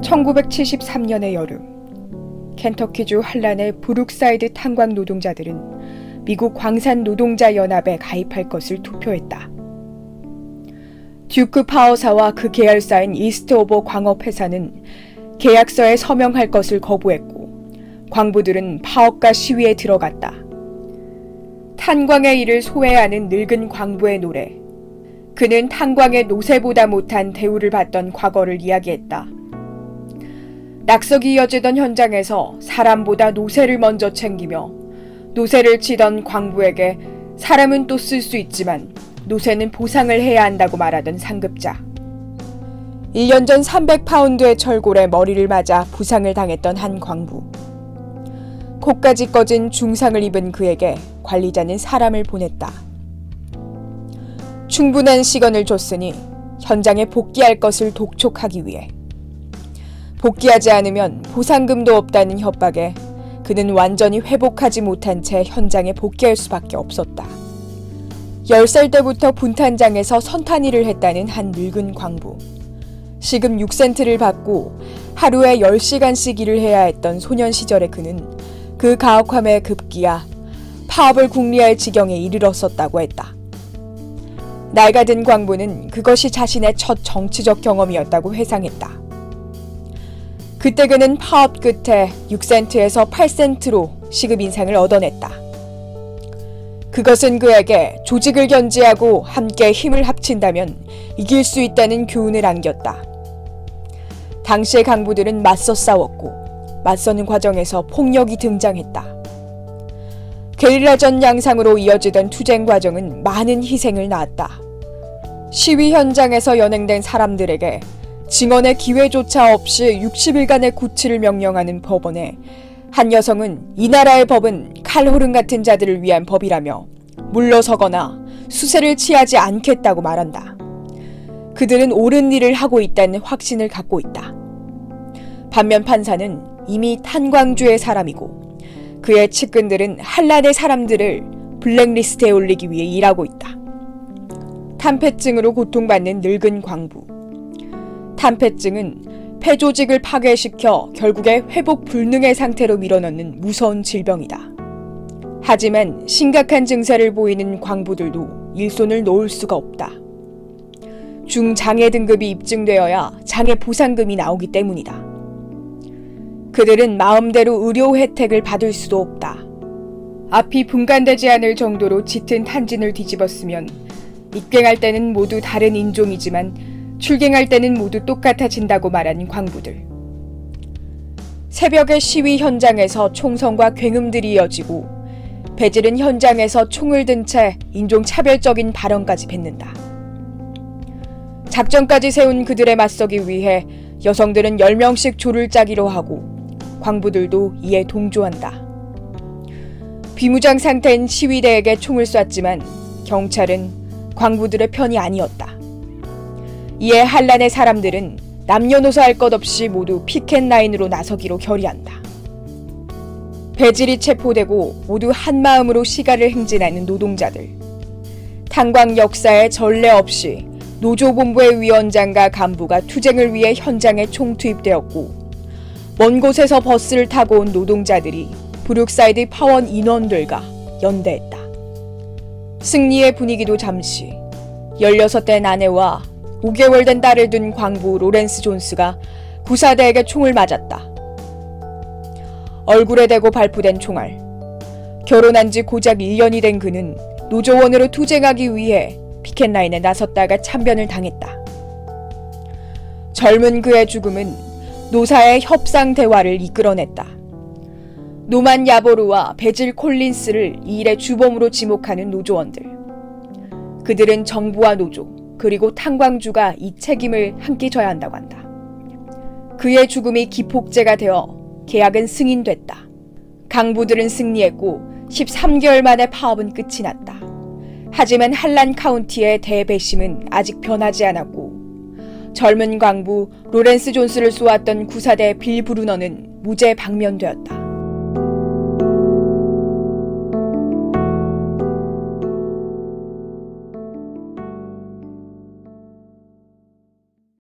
1973년의 여름, 켄터키주 한란의 브룩사이드 탄광 노동자들은 미국 광산 노동자 연합에 가입할 것을 투표했다. 듀크 파워사와 그 계열사인 이스트오버 광업회사는 계약서에 서명할 것을 거부했고 광부들은 파업과 시위에 들어갔다. 탄광의 일을 소외하는 늙은 광부의 노래. 그는 탄광의 노새보다 못한 대우를 받던 과거를 이야기했다. 낙석이 이어지던 현장에서 사람보다 노새를 먼저 챙기며 노새를 치던 광부에게 사람은 또 쓸 수 있지만 노새는 보상을 해야 한다고 말하던 상급자. 1년 전 300파운드의 철골에 머리를 맞아 부상을 당했던 한 광부. 코까지 꺼진 중상을 입은 그에게 관리자는 사람을 보냈다. 충분한 시간을 줬으니 현장에 복귀할 것을 독촉하기 위해. 복귀하지 않으면 보상금도 없다는 협박에 그는 완전히 회복하지 못한 채 현장에 복귀할 수밖에 없었다. 10살 때부터 분탄장에서 선탄 일을 했다는 한 늙은 광부. 시급 6센트를 받고 하루에 10시간씩 일을 해야 했던 소년 시절의 그는 그 가혹함에 급기야 파업을 궁리할 지경에 이르렀었다고 했다. 낡아든 광부는 그것이 자신의 첫 정치적 경험이었다고 회상했다. 그때 그는 파업 끝에 6센트에서 8센트로 시급 인상을 얻어냈다. 그것은 그에게 조직을 견지하고 함께 힘을 합친다면 이길 수 있다는 교훈을 안겼다. 당시의 강부들은 맞서 싸웠고 맞서는 과정에서 폭력이 등장했다. 게릴라전 양상으로 이어지던 투쟁 과정은 많은 희생을 낳았다. 시위 현장에서 연행된 사람들에게 증언의 기회조차 없이 60일간의 구치를 명령하는 법원에 한 여성은 이 나라의 법은 칼호른 같은 자들을 위한 법이라며 물러서거나 수세를 취하지 않겠다고 말한다. 그들은 옳은 일을 하고 있다는 확신을 갖고 있다. 반면 판사는 이미 탄광주의 사람이고 그의 측근들은 한란의 사람들을 블랙리스트에 올리기 위해 일하고 있다. 탄폐증으로 고통받는 늙은 광부. 탄폐증은 폐조직을 파괴시켜 결국에 회복 불능의 상태로 밀어넣는 무서운 질병이다. 하지만 심각한 증세를 보이는 광부들도 일손을 놓을 수가 없다. 중장애 등급이 입증되어야 장애 보상금이 나오기 때문이다. 그들은 마음대로 의료 혜택을 받을 수도 없다. 앞이 분간되지 않을 정도로 짙은 탄진을 뒤집었으면 입갱할 때는 모두 다른 인종이지만 출갱할 때는 모두 똑같아진다고 말하는 광부들. 새벽의 시위 현장에서 총성과 굉음들이 이어지고 배질은 현장에서 총을 든 채 인종차별적인 발언까지 뱉는다. 작전까지 세운 그들에 맞서기 위해 여성들은 10명씩 조를 짜기로 하고 광부들도 이에 동조한다. 비무장 상태인 시위대에게 총을 쐈지만 경찰은 광부들의 편이 아니었다. 이에 한란의 사람들은 남녀노소 할 것 없이 모두 피켓라인으로 나서기로 결의한다. 배질이 체포되고 모두 한마음으로 시가를 행진하는 노동자들. 탄광 역사에 전례 없이 노조본부의 위원장과 간부가 투쟁을 위해 현장에 총투입되었고 먼 곳에서 버스를 타고 온 노동자들이 브룩사이드 파원 인원들과 연대했다. 승리의 분위기도 잠시. 16된 아내와 5개월 된 딸을 둔 광부 로렌스 존스가 구사대에게 총을 맞았다. 얼굴에 대고 발포된 총알. 결혼한 지 고작 1년이 된 그는 노조원으로 투쟁하기 위해 피켓라인에 나섰다가 참변을 당했다. 젊은 그의 죽음은 노사의 협상 대화를 이끌어냈다. 노만 야보르와 베질 콜린스를 이 일의 주범으로 지목하는 노조원들. 그들은 정부와 노조, 그리고 탄광주가 이 책임을 함께 져야 한다고 한다. 그의 죽음이 기폭제가 되어 계약은 승인됐다. 강부들은 승리했고 13개월 만에 파업은 끝이 났다. 하지만 한란 카운티의 대배심은 아직 변하지 않았고 젊은 광부 로렌스 존스를 쏘았던 구사대 빌 브루너는 무죄 방면되었다.